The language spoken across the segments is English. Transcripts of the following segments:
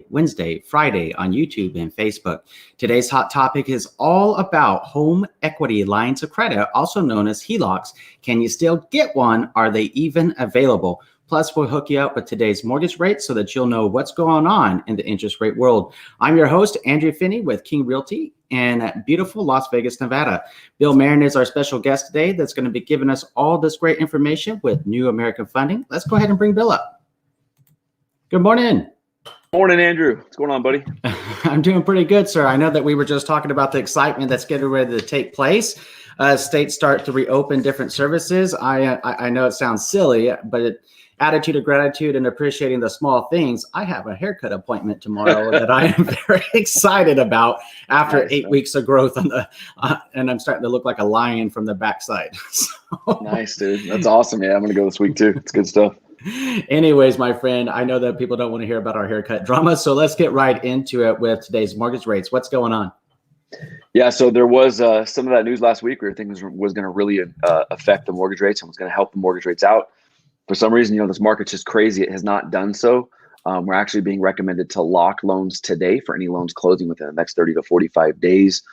Wednesday, Friday on YouTube and Facebook. Today's hot topic is all about home equity lines of credit, also known as HELOCs. Can you still get one? Are they even available? Plus, we'll hook you up with today's mortgage rates so that you'll know what's going on in the interest rate world. I'm your host, Andrew Finney with King Realty in beautiful Las Vegas, Nevada. Bill Merren is our special guest today that's going to be giving us all this great information with New American Funding. Let's go ahead and bring Bill up. Good morning. Morning, Andrew. What's going on, buddy? I'm doing pretty good, sir. I know that we were just talking about the excitement that's getting ready to take place. States start to reopen different services. I know it sounds silly, but attitude of gratitude and appreciating the small things. I have a haircut appointment tomorrow that I am very excited about after Nice, 8 weeks of growth on the, and I'm starting to look like a lion from the backside. So. Nice, dude. That's awesome. Yeah, I'm going to go this week too. It's good stuff. Anyways, my friend, I know that people don't want to hear about our haircut drama, so let's get right into it with today's mortgage rates. What's going on? Yeah, so there was some of that news last week where things was going to really affect the mortgage rates and was going to help the mortgage rates out. For some reason, this market's just crazy. It has not done so. We're actually being recommended to lock loans today for any loans closing within the next 30 to 45 days.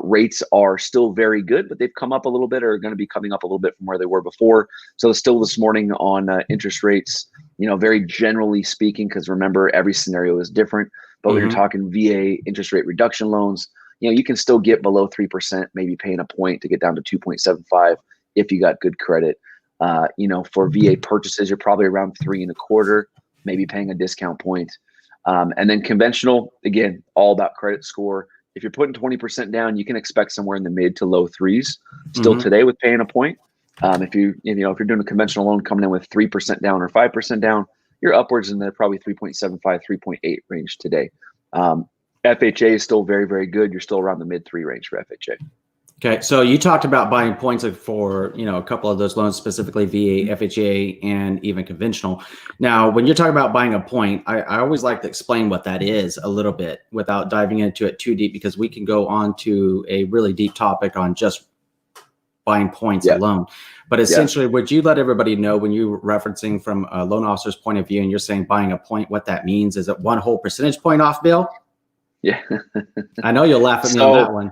Rates are still very good, but they've come up a little bit or are going to be coming up a little bit from where they were before. So still this morning on interest rates, very generally speaking, because remember, every scenario is different. But when you're talking VA interest rate reduction loans, you can still get below 3%, maybe paying a point to get down to 2.75 if you got good credit. For VA purchases, you're probably around 3.25, maybe paying a discount point. And then conventional, again, all about credit score. If you're putting 20% down, you can expect somewhere in the mid to low threes still today with paying a point. If you're doing a conventional loan coming in with 3% down or 5% down, you're upwards in the probably 3.75, 3.8 range today. FHA is still very, very good. You're still around the mid 3 range for FHA. Okay, so you talked about buying points for a couple of those loans, specifically VA, FHA, and even conventional. Now, when you're talking about buying a point, I always like to explain what that is a little bit without diving into it too deep, because we can go on to a really deep topic on just buying points alone. But essentially, would you let everybody know, when you're referencing from a loan officer's point of view and you're saying buying a point, what that means? Is it one whole percentage point off, Bill? Yeah. I know you'll laugh at me on that one.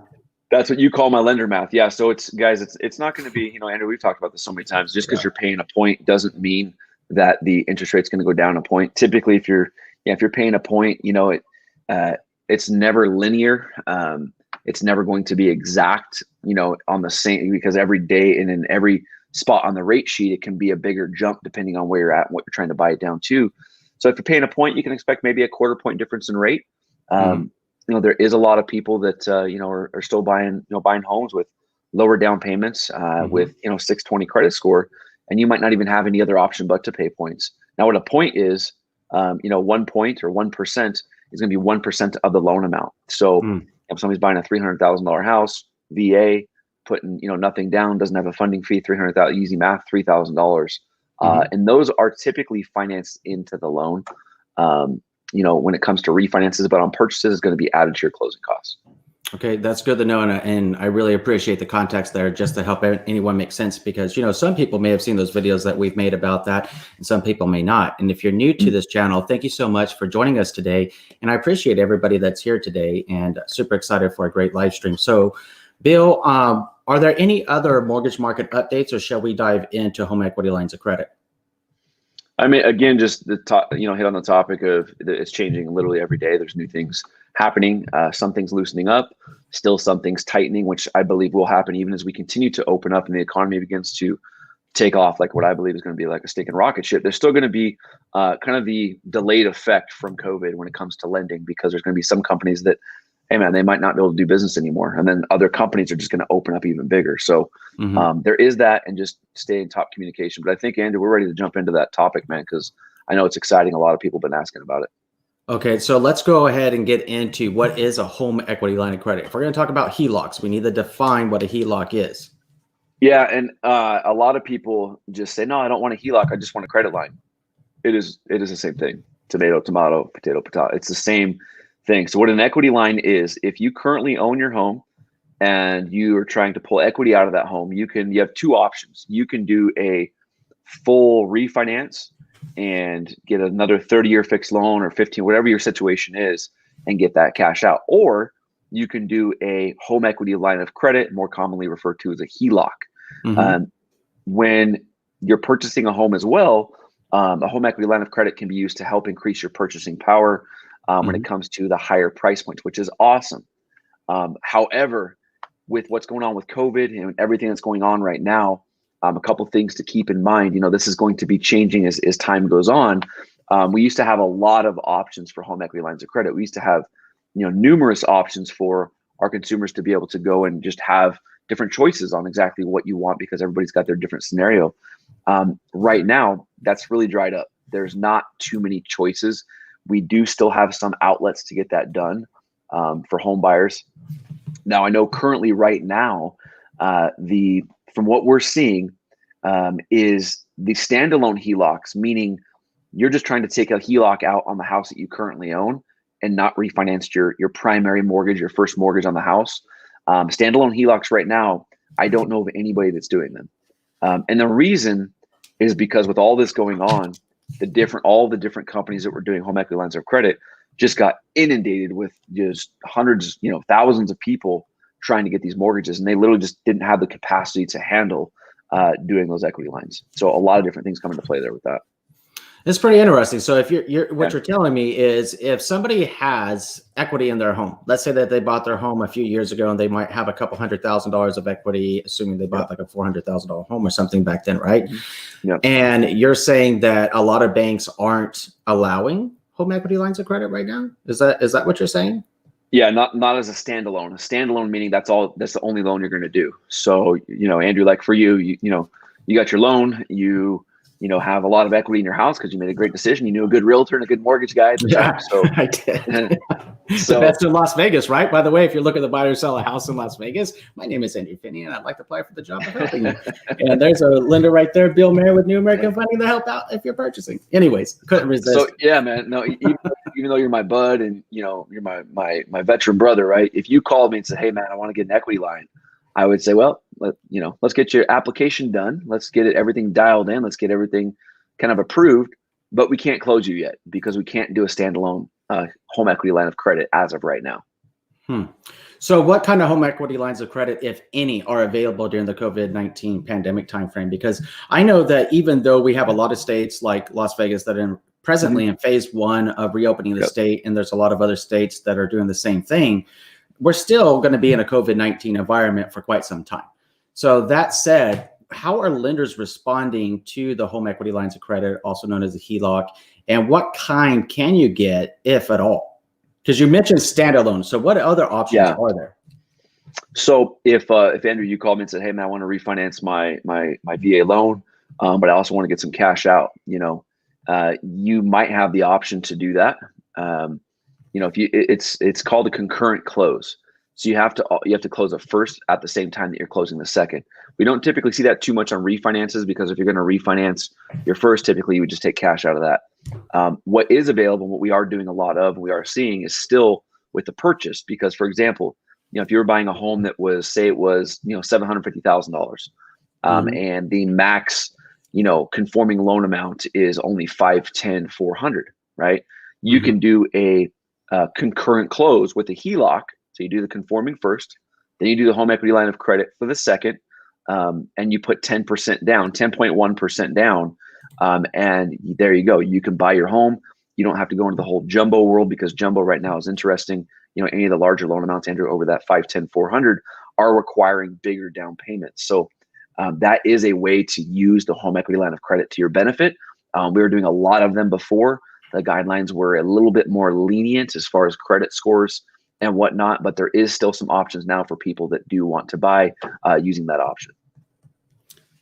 That's what you call my lender math. Yeah. So it's not going to be, Andrew, we've talked about this so many times. Just because you're paying a point doesn't mean that the interest rate's going to go down a point. Typically, if you're paying a point, it's never linear. It's never going to be exact, on the same, because every day and in every spot on the rate sheet, it can be a bigger jump depending on where you're at and what you're trying to buy it down to. So if you're paying a point, you can expect maybe a quarter point difference in rate. There is a lot of people that are still buying homes with lower down payments, with 620 credit score, and you might not even have any other option but to pay points. Now, what a point is, 1 point or 1% is going to be 1% of the loan amount. So if somebody's buying a $300,000 house, VA, putting nothing down, doesn't have a funding fee, $300,000, easy math, $3,000, and those are typically financed into the loan. When it comes to refinances, but on purchases, it's going to be added to your closing costs. Okay, that's good to know. And I really appreciate the context there, just to help anyone make sense, because, some people may have seen those videos that we've made about that, and some people may not. And if you're new to this channel, thank you so much for joining us today. And I appreciate everybody that's here today, and super excited for a great live stream. So, Bill, are there any other mortgage market updates, or shall we dive into home equity lines of credit? I mean, again, just the top, hit on the topic of it's changing literally every day. There's new things happening. Some things loosening up, still some things tightening, which I believe will happen even as we continue to open up and the economy begins to take off, like what I believe is going to be like a stinking rocket ship. There's still going to be kind of the delayed effect from COVID when it comes to lending, because there's going to be some companies that, hey man, they might not be able to do business anymore. And then other companies are just going to open up even bigger. So there is that, and just stay in top communication. But I think, Andrew, we're ready to jump into that topic, man, because I know it's exciting. A lot of people have been asking about it. Okay, so let's go ahead and get into what is a home equity line of credit. If we're going to talk about HELOCs, we need to define what a HELOC is. Yeah, and a lot of people just say, no, I don't want a HELOC. I just want a credit line. It is the same thing. Tomato, tomato, potato, potato. It's the same thing. So what an equity line is, if you currently own your home and you are trying to pull equity out of that home, you have two options. You can do a full refinance and get another 30-year fixed loan or 15, whatever your situation is, and get that cash out. Or you can do a home equity line of credit, more commonly referred to as a HELOC. When you're purchasing a home as well, a home equity line of credit can be used to help increase your purchasing power when it comes to the higher price points, which is awesome. However, with what's going on with COVID and everything that's going on right now, a couple things to keep in mind. This is going to be changing as time goes on. We used to have a lot of options for home equity lines of credit. We used to have, numerous options for our consumers to be able to go and just have different choices on exactly what you want, because everybody's got their different scenario. Right now, that's really dried up. There's not too many choices. We do still have some outlets to get that done for home buyers. Now, I know currently right now, from what we're seeing is the standalone HELOCs, meaning you're just trying to take a HELOC out on the house that you currently own and not refinance your primary mortgage, your first mortgage on the house. Standalone HELOCs right now, I don't know of anybody that's doing them. And the reason is because with all this going on, all the different companies that were doing home equity lines of credit just got inundated with just hundreds, thousands of people trying to get these mortgages, and they literally just didn't have the capacity to handle doing those equity lines. So a lot of different things come into play there with that. It's pretty interesting. So if what you're telling me is, if somebody has equity in their home, let's say that they bought their home a few years ago and they might have a couple $100,000 of equity, assuming they bought like a $400,000 home or something back then, right? Yeah. And you're saying that a lot of banks aren't allowing home equity lines of credit right now? Is that what you're saying? Yeah, not as a standalone. A standalone meaning that's the only loan you're going to do. So, Andrew, like for you, you got your loan, you have a lot of equity in your house because you made a great decision. You knew a good realtor and a good mortgage guy at the time. So I did. So that's in Las Vegas, right? By the way, if you're looking to buy or sell a house in Las Vegas, my name is Finney, and I'd like to apply for the job of helping you. And there's a lender right there, Bill Merren with New American Funding, to help out if you're purchasing. Anyways, couldn't resist. So yeah, man. No, even though you're my bud and you're my veteran brother, right? If you called me and said, "Hey, man, I want to get an equity line," I would say, well, let's get your application done. Let's get everything dialed in. Let's get everything kind of approved, but we can't close you yet because we can't do a standalone home equity line of credit as of right now. So what kind of home equity lines of credit, if any, are available during the COVID-19 pandemic timeframe? Because I know that even though we have a lot of states like Las Vegas that are presently in phase 1 of reopening the state, and there's a lot of other states that are doing the same thing, we're still going to be in a COVID-19 environment for quite some time. So that said, how are lenders responding to the home equity lines of credit, also known as a HELOC, and what kind can you get, if at all? Because you mentioned standalone. So what other options are there? So if Andrew, you called me and said, "Hey, man, I want to refinance my VA loan, but I also want to get some cash out," you might have the option to do that. If it's called a concurrent close. So you have to close a first at the same time that you're closing the second. We don't typically see that too much on refinances, because if you're going to refinance your first, typically you would just take cash out of that. What is available, what we are doing a lot of, we are seeing, is still with the purchase. Because, for example, if you were buying a home that was, say it was, $750,000, and the max, conforming loan amount is only $510,000, $400,000, right? You can do a concurrent close with a HELOC. So you do the conforming first, then you do the home equity line of credit for the second, and you put 10% down, 10.1% down, and there you go. You can buy your home. You don't have to go into the whole jumbo world, because jumbo right now is interesting. Any of the larger loan amounts, Andrew, over that 510, 400 are requiring bigger down payments. So that is a way to use the home equity line of credit to your benefit. We were doing a lot of them before. The guidelines were a little bit more lenient as far as credit scores and whatnot, but there is still some options now for people that do want to buy using that option.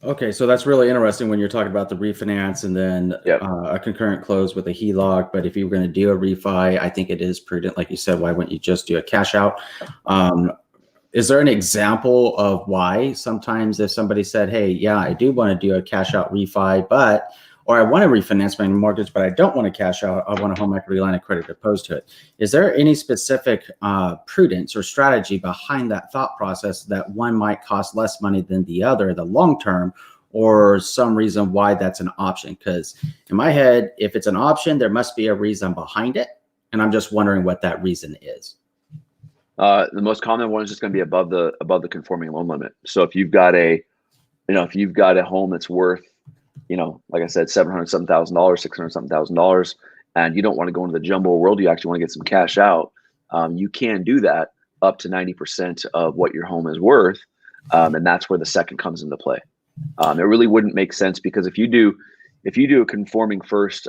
Okay, so that's really interesting when you're talking about the refinance and then a concurrent close with a HELOC. But if you were going to do a refi, I think it is prudent, like you said, why wouldn't you just do a cash out? Is there an example of why sometimes if somebody said, "Hey, yeah, I do want to do a cash out refi, or I want to refinance my mortgage, but I don't want to cash out, I want a home equity line of credit opposed to it." Is there any specific prudence or strategy behind that thought process that one might cost less money than the other in the long term? or some reason why that's an option? Because in my head, if it's an option, there must be a reason behind it. And I'm just wondering what that reason is. The most common one is just going to be above the conforming loan limit. So if you've got if you've got a home that's worth, like I said, $700-something thousand, $600-something thousand, and you don't want to go into the jumbo world, you actually want to get some cash out. You can do that up to 90% of what your home is worth, and that's where the second comes into play. It really wouldn't make sense, because if you do a conforming first,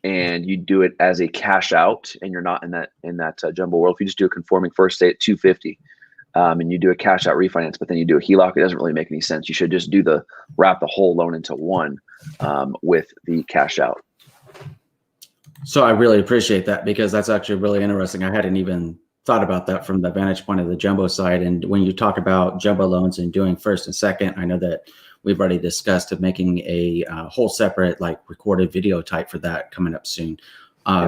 and you do it as a cash out, and you're not in that jumbo world, if you just do a conforming first, say at 250, and you do a cash out refinance, but then you do a HELOC, it doesn't really make any sense. You should just wrap the whole loan into one with the cash out. So I really appreciate that, because that's actually really interesting. I hadn't even thought about that from the vantage point of the jumbo side. And when you talk about jumbo loans and doing first and second, I know that we've already discussed of making a whole separate recorded video type for that coming up soon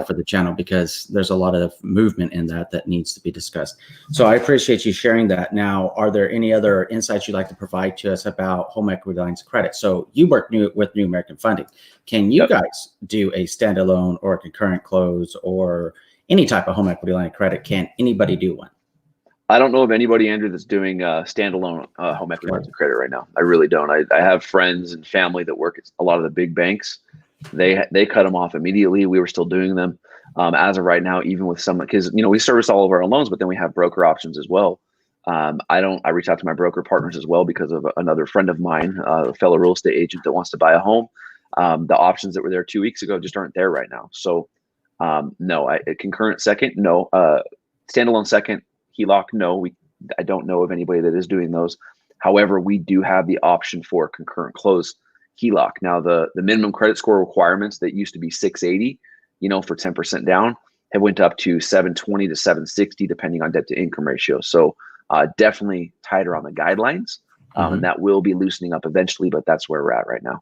for the channel, because there's a lot of movement in that needs to be discussed. So I appreciate you sharing that. Now, are there any other insights you'd like to provide to us about home equity lines of credit? So you work with New American Funding. Can you guys do a standalone or a concurrent close or any type of home equity line of credit? Can anybody do one? I don't know of anybody, Andrew, that's doing standalone home equity lines of credit right now. I really don't. I have friends and family that work at a lot of the big banks. They cut them off immediately. We were still doing them as of right now, even with some, because we service all of our own loans, but then we have broker options as well. I reach out to my broker partners as well, because of another friend of mine, a fellow real estate agent that wants to buy a home. The options that were there 2 weeks ago just aren't there right now. So no, concurrent second, no. Standalone second, HELOC, no. I don't know of anybody that is doing those. However, we do have the option for concurrent close HELOC. Now, the minimum credit score requirements that used to be 680, for 10% down, have went up to 720 to 760, depending on debt to income ratio. So definitely tighter on the guidelines, and that will be loosening up eventually, but that's where we're at right now.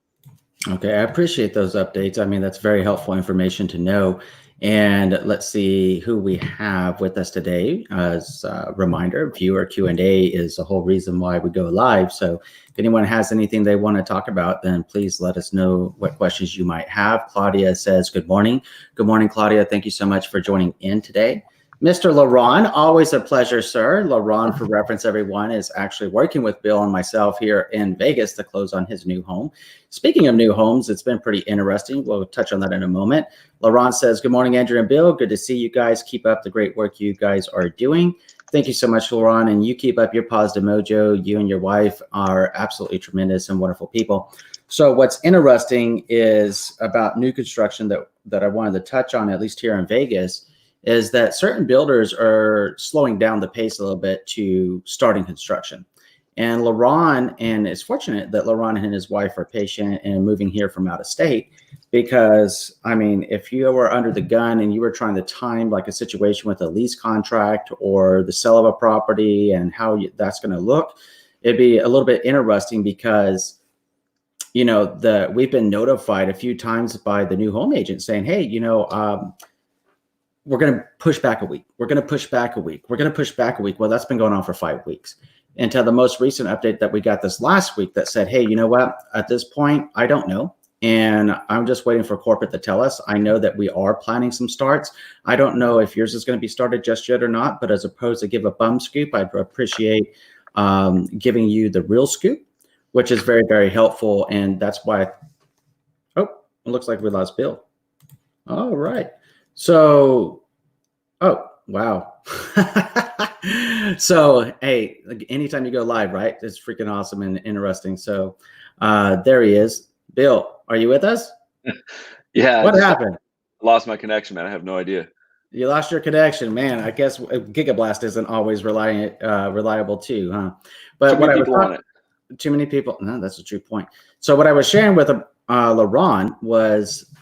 Okay, I appreciate those updates. I mean, that's very helpful information to know. And let's see who we have with us today. As a reminder, viewer Q&A is the whole reason why we go live. So if anyone has anything they want to talk about, then please let us know what questions you might have. Claudia says, good morning. Good morning, Claudia. Thank you so much for joining in today. Mr. LaRon, always a pleasure, sir. LaRon, for reference, everyone, is actually working with Bill and myself here in Vegas to close on his new home. Speaking of new homes, it's been pretty interesting. We'll touch on that in a moment. LaRon says, good morning, Andrew and Bill. Good to see you guys. Keep up the great work you guys are doing. Thank you so much, LaRon, and you keep up your positive mojo. You and your wife are absolutely tremendous and wonderful people. So what's interesting is about new construction that I wanted to touch on, at least here in Vegas, is that certain builders are slowing down the pace a little bit to starting construction. And LaRon, and it's fortunate that LaRon and his wife are patient and moving here from out of state, because, I mean, if you were under the gun and you were trying to time a situation with a lease contract or the sale of a property and how that's going to look, it'd be a little bit interesting, because we've been notified a few times by the new home agent saying, hey, we're going to push back a week. We're going to push back a week. We're going to push back a week. Well, that's been going on for 5 weeks. Until the most recent update that we got this last week that said, hey, you know what? At this point, I don't know. And I'm just waiting for corporate to tell us. I know that we are planning some starts. I don't know if yours is going to be started just yet or not, but as opposed to give a bum scoop, I'd appreciate giving you the real scoop, which is very, very helpful. And that's why, it looks like we lost Bill. All right. So, wow. So, hey, anytime you go live, right? It's freaking awesome and interesting. So there he is. Bill, are you with us? Yeah. What happened? Lost my connection, man. I have no idea. You lost your connection, man. I guess Gigablast isn't always reliable too, huh? But too many people on it. Too many people. No, that's a true point. So what I was sharing with LaRon was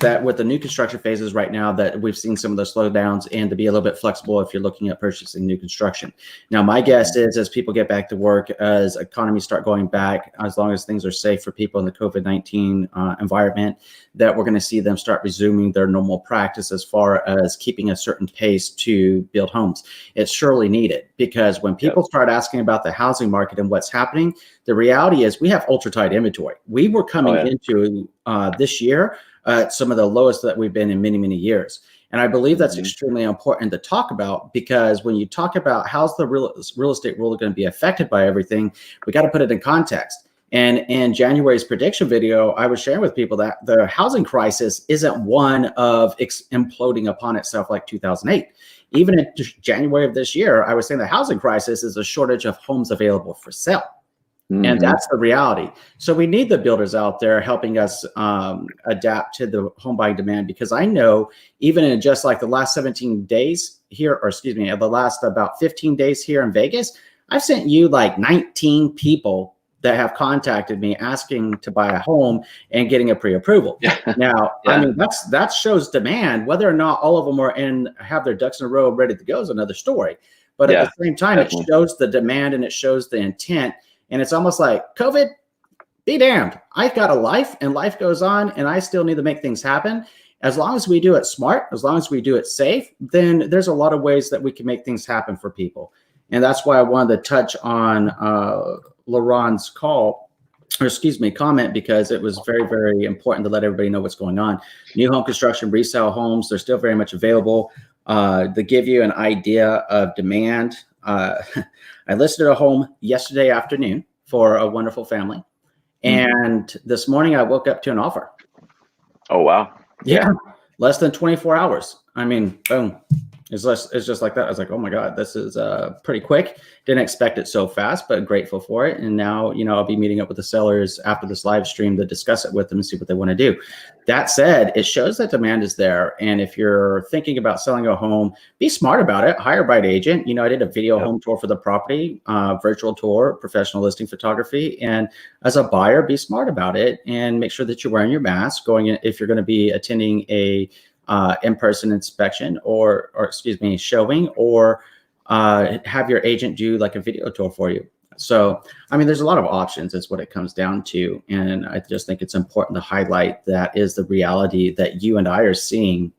that with the new construction phases right now that we've seen some of the slowdowns, and to be a little bit flexible if you're looking at purchasing new construction. Now, my guess is as people get back to work, as economies start going back, as long as things are safe for people in the COVID-19 environment, that we're going to see them start resuming their normal practice as far as keeping a certain pace to build homes. It's surely needed, because when people start asking about the housing market and what's happening, the reality is we have ultra tight inventory. We were coming into this year some of the lowest that we've been in many, many years. And I believe that's extremely important to talk about, because when you talk about how's the real estate world going to be affected by everything, we got to put it in context. And in January's prediction video, I was sharing with people that the housing crisis isn't one of imploding upon itself like 2008. Even in January of this year, I was saying the housing crisis is a shortage of homes available for sale. And that's the reality. So we need the builders out there helping us adapt to the home buying demand, because I know even in just like the last 17 days here, or excuse me, the last about 15 days here in Vegas, I've sent you like 19 people that have contacted me asking to buy a home and getting a pre-approval. Now, I mean, that shows demand. Whether or not all of them are have their ducks in a row ready to go is another story. But at the same time, it shows the demand and it shows the intent. And it's almost like, COVID, be damned. I've got a life and life goes on, and I still need to make things happen. As long as we do it smart, as long as we do it safe, then there's a lot of ways that we can make things happen for people. And that's why I wanted to touch on LaRon's comment, because it was very, very important to let everybody know what's going on. New home construction, resale homes, they're still very much available. To give you an idea of demand, I listed a home yesterday afternoon for a wonderful family. And this morning I woke up to an offer. Oh, wow. Yeah. Less than 24 hours. I mean, boom. It's just like that. I was like, oh my God, this is pretty quick. Didn't expect it so fast, but grateful for it. And now, I'll be meeting up with the sellers after this live stream to discuss it with them and see what they want to do. That said, it shows that demand is there. And if you're thinking about selling a home, be smart about it. Hire a buyer's agent. I did a video home tour for the property, virtual tour, professional listing photography. And as a buyer, be smart about it and make sure that you're wearing your mask going in if you're going to be attending a in-person inspection or showing, or have your agent do like a video tour for you. So, I mean, there's a lot of options is what it comes down to. And I just think it's important to highlight that is the reality that you and I are seeing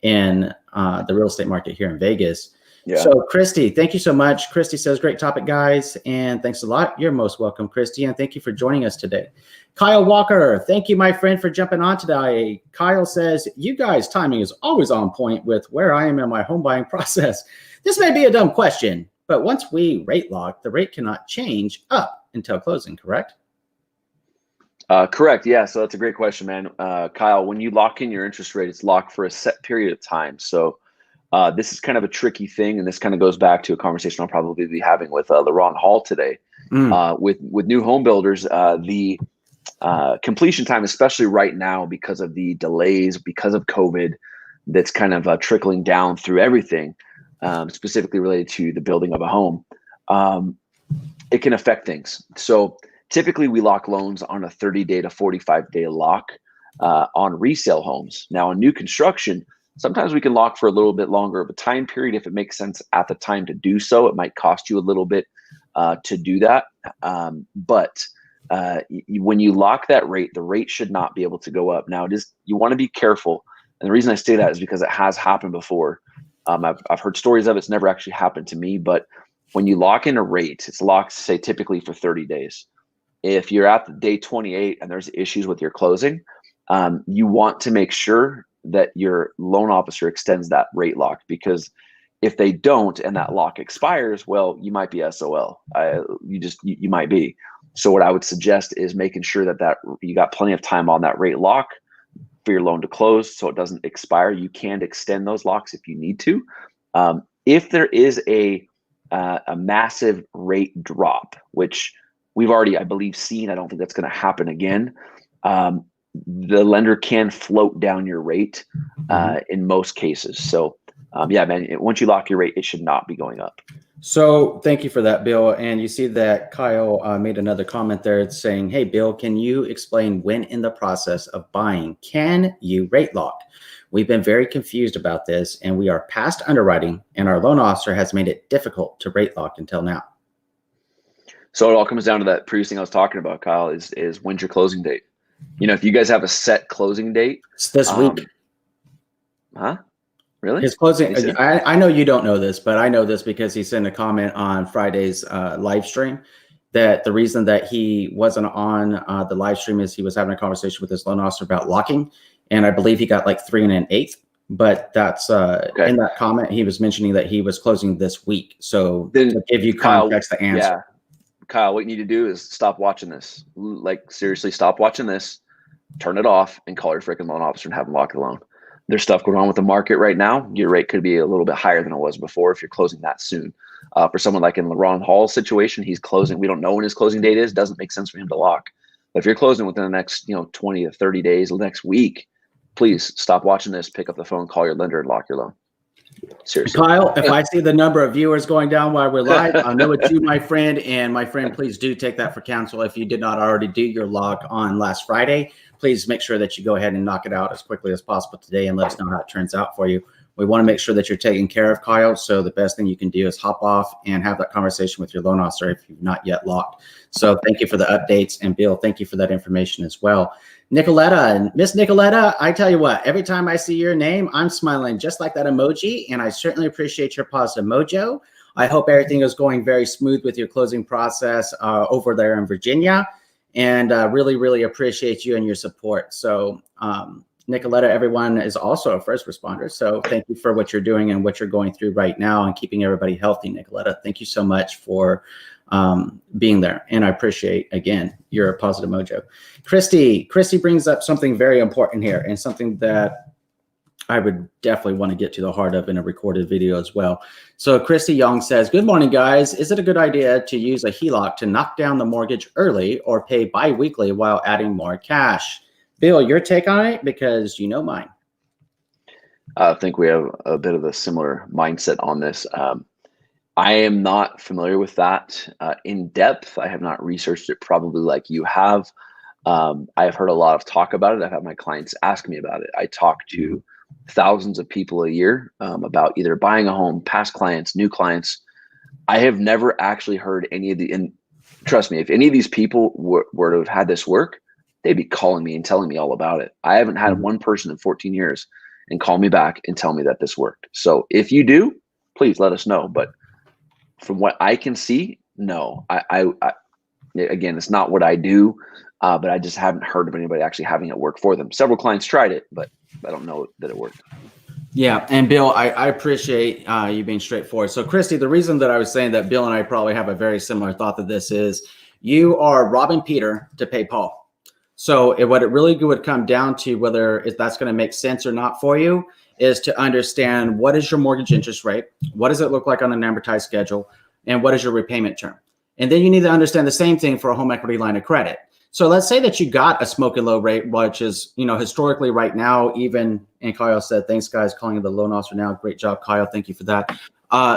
in the real estate market here in Vegas. Yeah. So Christy, thank you so much. Christy says, great topic, guys. And thanks a lot. You're most welcome, Christy. And thank you for joining us today. Kyle Walker, thank you, my friend, for jumping on today. Kyle says, you guys' timing is always on point with where I am in my home buying process. This may be a dumb question, but once we rate lock, the rate cannot change up until closing, correct? Correct. Yeah. So that's a great question, man. Kyle, when you lock in your interest rate, it's locked for a set period of time. So this is kind of a tricky thing, and this kind of goes back to a conversation I'll probably be having with LaRon Hall today. With new home builders, the completion time, especially right now because of the delays, because of COVID, that's kind of trickling down through everything, specifically related to the building of a home, it can affect things. So typically we lock loans on a 30-day to 45-day lock on resale homes. Now in new construction, sometimes we can lock for a little bit longer of a time period if it makes sense at the time to do so. It might cost you a little bit to do that. But when you lock that rate, the rate should not be able to go up. Now, you want to be careful. And the reason I say that is because it has happened before. I've heard stories of it. It's never actually happened to me. But when you lock in a rate, it's locked, say, typically for 30 days. If you're at the day 28 and there's issues with your closing, you want to make sure that your loan officer extends that rate lock, because if they don't and that lock expires, well, you might be SOL. You might be. So what I would suggest is making sure that you got plenty of time on that rate lock for your loan to close so it doesn't expire. You can extend those locks if you need to. If there is a massive rate drop, which we've already, I believe, seen, I don't think that's going to happen again. The lender can float down your rate in most cases. So yeah, man, once you lock your rate, it should not be going up. So thank you for that, Bill. And you see that Kyle made another comment there saying, hey, Bill, can you explain when in the process of buying can you rate lock? We've been very confused about this, and we are past underwriting, and our loan officer has made it difficult to rate lock until now. So it all comes down to that previous thing I was talking about, Kyle, is when's your closing date? You know, if you guys have a set closing date. It's this week. Huh? Really? His closing, I know you don't know this, but I know this because he sent a comment on Friday's live stream that the reason that he wasn't on the live stream is he was having a conversation with his loan officer about locking. And I believe he got like 3 1/8. But that's okay. In that comment, he was mentioning that he was closing this week. So then, to give you context, Kyle, the answer. Yeah. Kyle, what you need to do is stop watching this. Like, seriously, stop watching this, turn it off, and call your freaking loan officer and have them lock the loan. There's stuff going on with the market right now. Your rate could be a little bit higher than it was before if you're closing that soon. For someone like in LaRon Hall's situation, he's closing. We don't know when his closing date is. Doesn't make sense for him to lock. But if you're closing within the next 20 to 30 days, the next week, please stop watching this, pick up the phone, call your lender, and lock your loan. Seriously. Kyle, if I see the number of viewers going down while we're live, I know it's you, my friend. And my friend, please do take that for counsel. If you did not already do your lock on last Friday, please make sure that you go ahead and knock it out as quickly as possible today and let us know how it turns out for you. We want to make sure that you're taken care of, Kyle. So the best thing you can do is hop off and have that conversation with your loan officer if you've not yet locked. So thank you for the updates. And Bill, thank you for that information as well. Nicoletta, and Miss Nicoletta, I tell you what, every time I see your name, I'm smiling just like that emoji. And I certainly appreciate your positive mojo. I hope everything is going very smooth with your closing process over there in Virginia. And really, really appreciate you and your support. So Nicoletta, everyone is also a first responder. So thank you for what you're doing and what you're going through right now and keeping everybody healthy, Nicoletta. Thank you so much for being there. And I appreciate, again, your positive mojo. Christy brings up something very important here and something that I would definitely want to get to the heart of in a recorded video as well. So Christy Young says, good morning, guys. Is it a good idea to use a HELOC to knock down the mortgage early or pay bi-weekly while adding more cash? Bill, your take on it, because you know mine. I think we have a bit of a similar mindset on this. I am not familiar with that in depth. I have not researched it probably like you have. I have heard a lot of talk about it. I've had my clients ask me about it. I talk to thousands of people a year about either buying a home, past clients, new clients. I have never actually heard any of the, and trust me, if any of these people were to have had this work, they'd be calling me and telling me all about it. I haven't had one person in 14 years and call me back and tell me that this worked. So if you do, please let us know. But from what I can see, no. I again, it's not what I do, but I just haven't heard of anybody actually having it work for them. Several clients tried it, but I don't know that it worked. Yeah, and Bill, I appreciate you being straightforward. So Christy, the reason that I was saying that Bill and I probably have a very similar thought that this is, you are robbing Peter to pay Paul. So what it really would come down to, whether that's going to make sense or not for you, is to understand what is your mortgage interest rate, what does it look like on an amortized schedule, and what is your repayment term. And then you need to understand the same thing for a home equity line of credit. So let's say that you got a smoking low rate, which is, historically right now, even, and Kyle said, thanks guys, calling the loan officer now. Great job, Kyle. Thank you for that.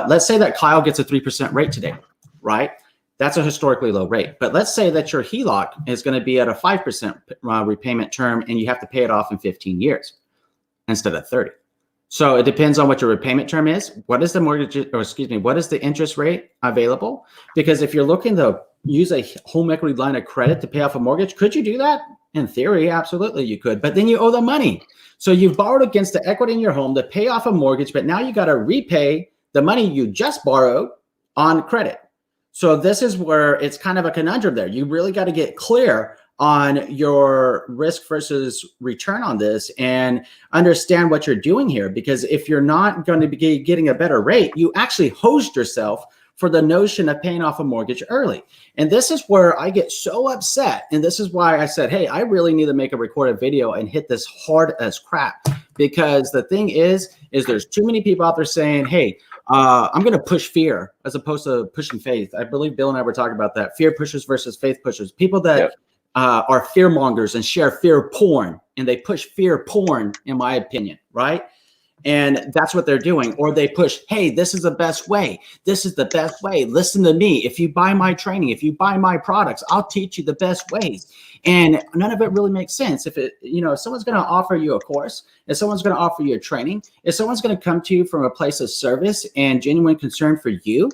Let's say that Kyle gets a 3% rate today, right? That's a historically low rate. But let's say that your HELOC is going to be at a 5% repayment term and you have to pay it off in 15 years instead of 30. So it depends on what your repayment term is. What is the what is the interest rate available? Because if you're looking to use a home equity line of credit to pay off a mortgage, could you do that? In theory, absolutely you could, but then you owe the money. So you've borrowed against the equity in your home to pay off a mortgage, but now you got to repay the money you just borrowed on credit. So this is where it's kind of a conundrum there. You really got to get clear on your risk versus return on this and understand what you're doing here. Because if you're not going to be getting a better rate, you actually hosed yourself for the notion of paying off a mortgage early. And this is where I get so upset. And this is why I said, hey, I really need to make a recorded video and hit this hard as crap. Because the thing is there's too many people out there saying, hey, I'm going to push fear as opposed to pushing faith. I believe Bill and I were talking about that. Fear pushers versus faith pushers. People that are fear mongers and share fear porn, and they push fear porn, in my opinion, right? And that's what they're doing. Or they push, hey, this is the best way. This is the best way. Listen to me. If you buy my training, if you buy my products, I'll teach you the best ways. And none of it really makes sense. If someone's going to offer you a course, if someone's going to offer you a training, if someone's going to come to you from a place of service and genuine concern for you,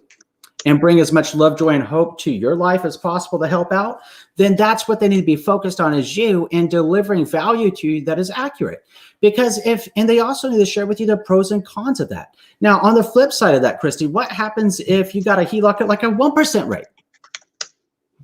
and bring as much love, joy, and hope to your life as possible to help out, then that's what they need to be focused on, is you, and delivering value to you that is accurate. Because and they also need to share with you the pros and cons of that. Now, on the flip side of that, Christy, what happens if you got a HELOC at like a 1% rate?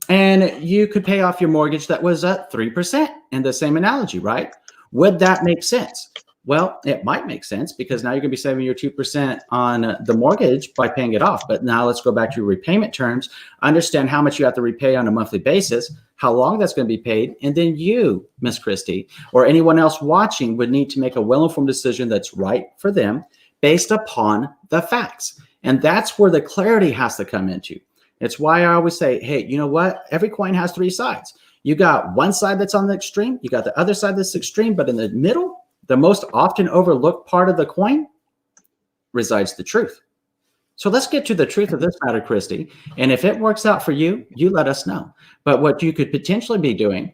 And you could pay off your mortgage that was at 3% in the same analogy, right? Would that make sense? Well, it might make sense, because now you're going to be saving your 2% on the mortgage by paying it off. But now let's go back to your repayment terms. Understand how much you have to repay on a monthly basis, how long that's going to be paid. And then you, Miss Christie, or anyone else watching, would need to make a well-informed decision that's right for them based upon the facts. And that's where the clarity has to come into. It's why I always say, hey, you know what? Every coin has 3 sides. You got one side that's on the extreme. You got the other side that's extreme. But in the middle, the most often overlooked part of the coin, resides the truth. So let's get to the truth of this matter, Christy. And if it works out for you, you let us know. But what you could potentially be doing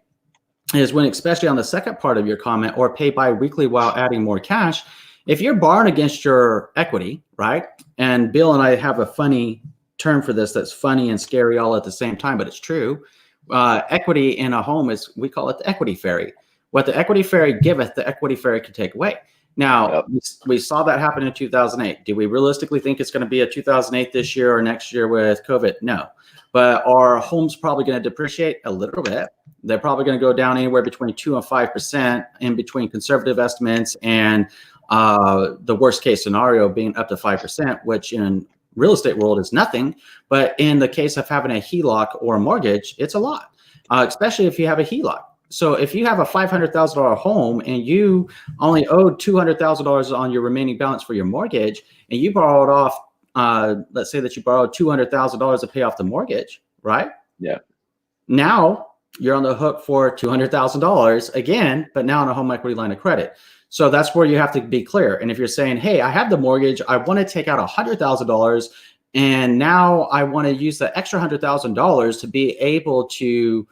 is, when, especially on the second part of your comment, or pay bi-weekly while adding more cash, if you're borrowing against your equity, right? And Bill and I have a funny term for this that's funny and scary all at the same time, but it's true. Equity in a home we call it the equity fairy. What the equity fairy giveth, the equity fairy can take away. Now, we saw that happen in 2008. Do we realistically think it's going to be a 2008 this year or next year with COVID? No. But are homes probably going to depreciate a little bit? They're probably going to go down anywhere between 2 and 5% in between conservative estimates and the worst case scenario being up to 5%, which in real estate world is nothing. But in the case of having a HELOC or a mortgage, it's a lot, especially if you have a HELOC. So if you have a $500,000 home and you only owed $200,000 on your remaining balance for your mortgage, and you borrowed off, let's say that you borrowed $200,000 to pay off the mortgage, right? Yeah. Now you're on the hook for $200,000 again, but now on a home equity line of credit. So that's where you have to be clear. And if you're saying, hey, I have the mortgage, I want to take out $100,000, and now I want to use the extra $100,000 to be able to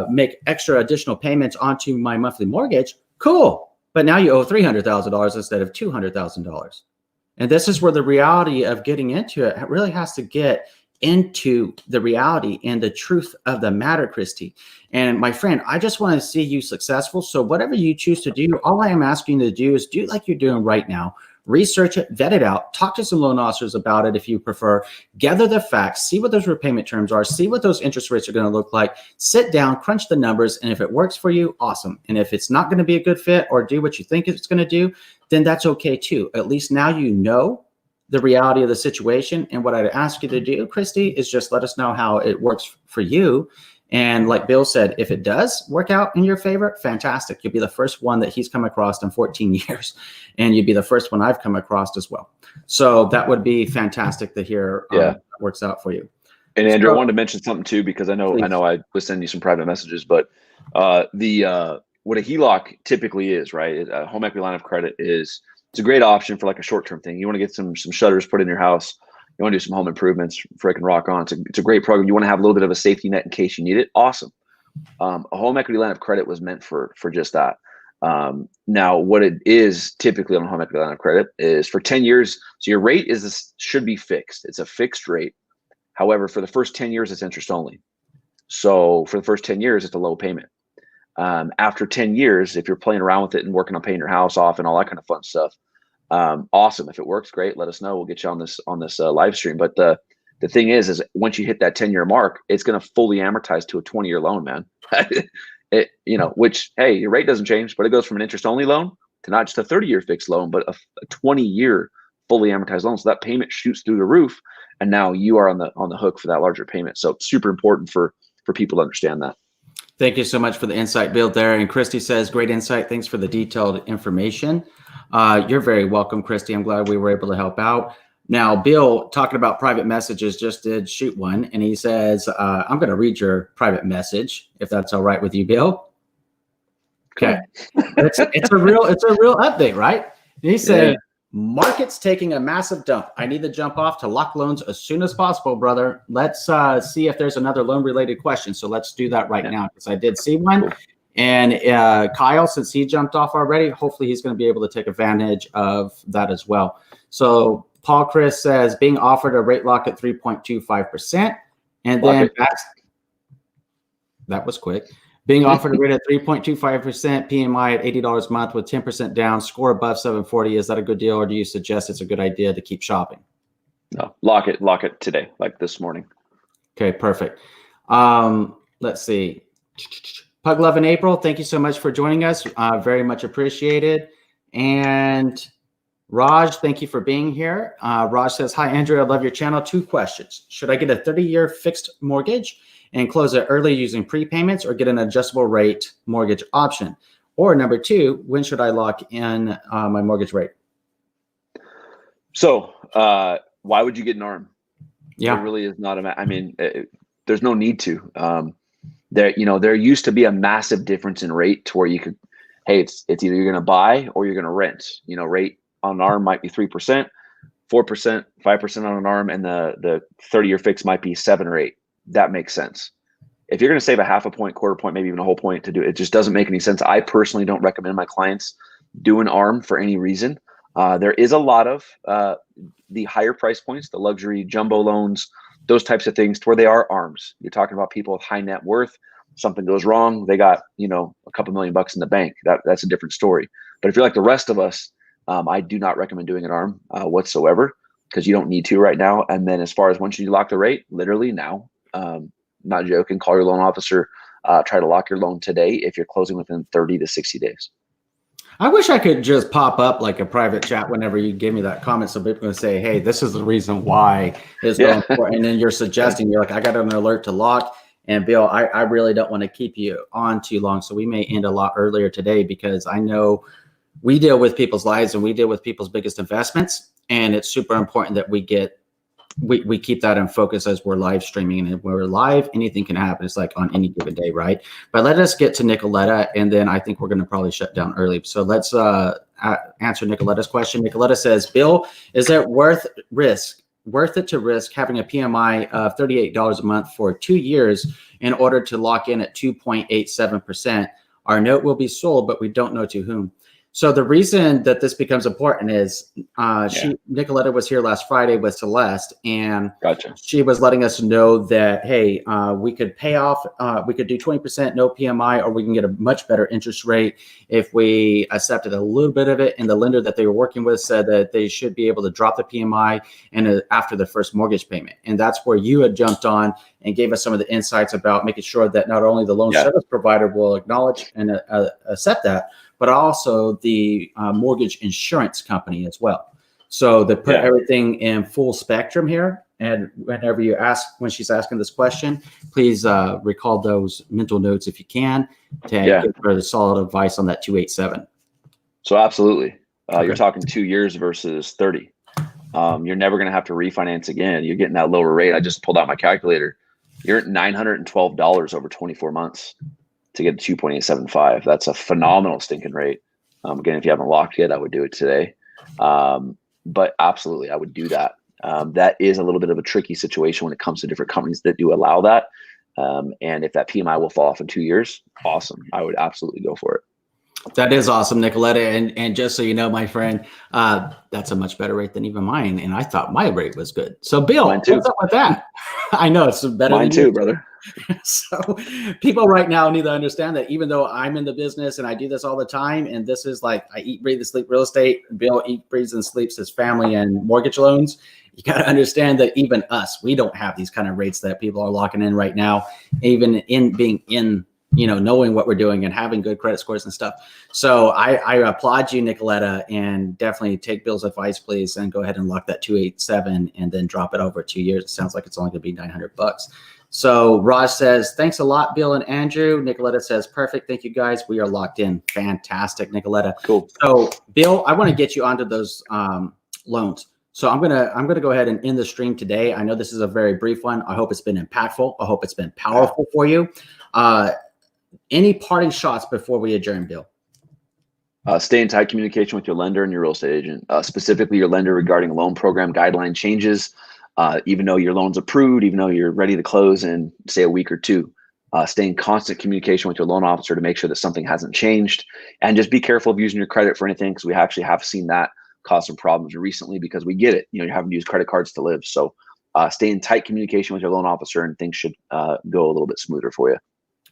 make extra additional payments onto my monthly mortgage, cool. But now you owe $300,000 instead of $200,000. And this is where the reality of getting into it really has to get into the reality and the truth of the matter, Christy. And my friend, I just want to see you successful. So whatever you choose to do, all I am asking you to do is do like you're doing right now. Research it, vet it out, talk to some loan officers about it if you prefer, gather the facts, see what those repayment terms are, see what those interest rates are going to look like, sit down, crunch the numbers, and if it works for you, awesome. And if it's not going to be a good fit or do what you think it's going to do, then that's okay too. At least now you know the reality of the situation. And what I'd ask you to do, Christy, is just let us know how it works for you. And like Bill said, if it does work out in your favor, fantastic. You'll be the first one that he's come across in 14 years. And you'd be the first one I've come across as well. So that would be fantastic to hear how it works out for you. And Andrew, I wanted to mention something too, because I know I was sending you some private messages, but what a HELOC typically is, right? A home equity line of credit it's a great option for like a short-term thing. You want to get some shutters put in your house. You want to do some home improvements, freaking rock on. It's a great program. You want to have a little bit of a safety net in case you need it. Awesome. A home equity line of credit was meant for just that. Now, what it is typically on a home equity line of credit is for 10 years. So your rate should be fixed. It's a fixed rate. However, for the first 10 years, it's interest only. So for the first 10 years, it's a low payment. After 10 years, if you're playing around with it and working on paying your house off and all that kind of fun stuff, awesome. If it works, great. Let us know. We'll get you on this live stream. But the thing is once you hit that 10-year mark, it's going to fully amortize to a 20-year loan, man. Which, hey, your rate doesn't change, but it goes from an interest only loan to not just a 30-year fixed loan, but a 20-year fully amortized loan. So that payment shoots through the roof, and now you are on the hook for that larger payment. So it's super important for people to understand that. Thank you so much for the insight, Bill, there. And Christy says, great insight. Thanks for the detailed information. You're very welcome, Christy. I'm glad we were able to help out. Now, Bill, talking about private messages, just did shoot one. And he says, I'm going to read your private message, if that's all right with you, Bill. Okay. It's a real update, right? He said, Market's taking a massive dump. I need to jump off to lock loans as soon as possible, brother. Let's see if there's another loan-related question. So let's do that right now, because I did see one. Cool. And Kyle, since he jumped off already, hopefully he's going to be able to take advantage of that as well. So Paul Chris says, being offered a rate lock at 3.25%. And then that was quick. Being offered a rate at 3.25%, PMI at $80 a month with 10% down, score above 740. Is that a good deal, or do you suggest it's a good idea to keep shopping? No, lock it today, like this morning. Okay, perfect. Let's see. Pug Love in April, thank you so much for joining us. Very much appreciated. And Raj, thank you for being here. Raj says, hi, Andrew, I love your channel. 2 questions. Should I get a 30-year fixed mortgage and close it early using prepayments, or get an adjustable rate mortgage option? Or number 2, when should I lock in my mortgage rate? So why would you get an ARM? Yeah, it really is not there's no need to. There used to be a massive difference in rate to where you could, hey, it's either you're going to buy or you're going to rent. Rate on an ARM might be 3%, 4%, 5% on an ARM, and the 30-year fix might be 7 or 8. That makes sense. If you're going to save a half a point, quarter point, maybe even a whole point to do it, it just doesn't make any sense. I personally don't recommend my clients do an ARM for any reason. There is a lot of the higher price points, the luxury jumbo loans, those types of things, to where they are ARMs. You're talking about people with high net worth. Something goes wrong, they got a couple $1 million in the bank. That's a different story. But if you're like the rest of us, I do not recommend doing an ARM whatsoever, because you don't need to right now. And then as far as when should you lock the rate, literally now. Not joking. Call your loan officer. Try to lock your loan today if you're closing within 30 to 60 days. I wish I could just pop up like a private chat whenever you give me that comment, so people can say, hey, this is the reason why it's so important. And then you're suggesting, you're like, I got an alert to lock. And Bill, I really don't want to keep you on too long, so we may end a lot earlier today, because I know we deal with people's lives and we deal with people's biggest investments. And it's super important that we keep that in focus as we're live streaming. And when we're live, anything can happen. It's like on any given day, right? But let us get to Nicoletta, and then I think we're going to probably shut down early. So let's answer Nicoletta's question. Nicoletta says, Bill, is it worth it to risk having a PMI of $38 a month for 2 years in order to lock in at 2.87%? Our note will be sold, but we don't know to whom. So the reason that this becomes important is Nicoletta was here last Friday with Celeste, and she was letting us know that, hey, we could pay off, we could do 20% no PMI, or we can get a much better interest rate if we accepted a little bit of it. And the lender that they were working with said that they should be able to drop the PMI and after the first mortgage payment. And that's where you had jumped on and gave us some of the insights about making sure that not only the loan service provider will acknowledge and accept that, but also the mortgage insurance company as well. So they put everything in full spectrum here. And whenever you ask, when she's asking this question, please recall those mental notes if you can, to give her the solid advice on that 287. So absolutely. You're talking 2 years versus 30. You're never going to have to refinance again. You're getting that lower rate. I just pulled out my calculator. You're at $912 over 24 months. To get 2.875. That's a phenomenal stinking rate. Again, if you haven't locked yet, I would do it today. But absolutely, I would do that. That is a little bit of a tricky situation when it comes to different companies that do allow that. And if that PMI will fall off in 2 years, awesome. I would absolutely go for it. That is awesome, Nicoletta. And just so you know, my friend, that's a much better rate than even mine. And I thought my rate was good. So Bill, what's up with that? I know it's better mine than too, brother. So people right now need to understand that even though I'm in the business and I do this all the time, and this is like I eat, breathe, and sleep real estate, Bill eats, breathes, and sleeps his family and mortgage loans, you got to understand that even us, we don't have these kind of rates that people are locking in right now, even in being in, knowing what we're doing and having good credit scores and stuff. So I applaud you, Nicoletta, and definitely take Bill's advice, please, and go ahead and lock that 287 and then drop it over 2 years. It sounds like it's only going to be $900. So Raj says, thanks a lot, Bill and Andrew. Nicoletta says, perfect. Thank you, guys. We are locked in. Fantastic, Nicoletta. Cool. So Bill, I want to get you onto those loans. So I'm gonna go ahead and end the stream today. I know this is a very brief one. I hope it's been impactful. I hope it's been powerful for you. Any parting shots before we adjourn, Bill? Stay in tight communication with your lender and your real estate agent, specifically your lender regarding loan program guideline changes. Even though your loan's approved, even though you're ready to close in, say, a week or two, stay in constant communication with your loan officer to make sure that something hasn't changed. And just be careful of using your credit for anything, because we actually have seen that cause some problems recently, because we get it. You know, you're having to use credit cards to live. So stay in tight communication with your loan officer, and things should go a little bit smoother for you.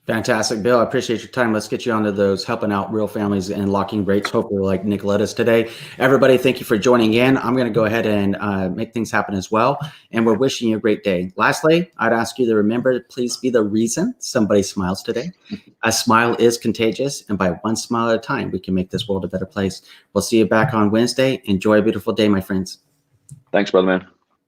Fantastic, Bill. I appreciate your time. Let's get you onto those helping out real families and locking rates, hopefully like Nicoletta's today. Everybody, thank you for joining in. I'm going to go ahead and make things happen as well. And we're wishing you a great day. Lastly, I'd ask you to remember, please be the reason somebody smiles today. A smile is contagious. And by one smile at a time, we can make this world a better place. We'll see you back on Wednesday. Enjoy a beautiful day, my friends. Thanks, brother, man.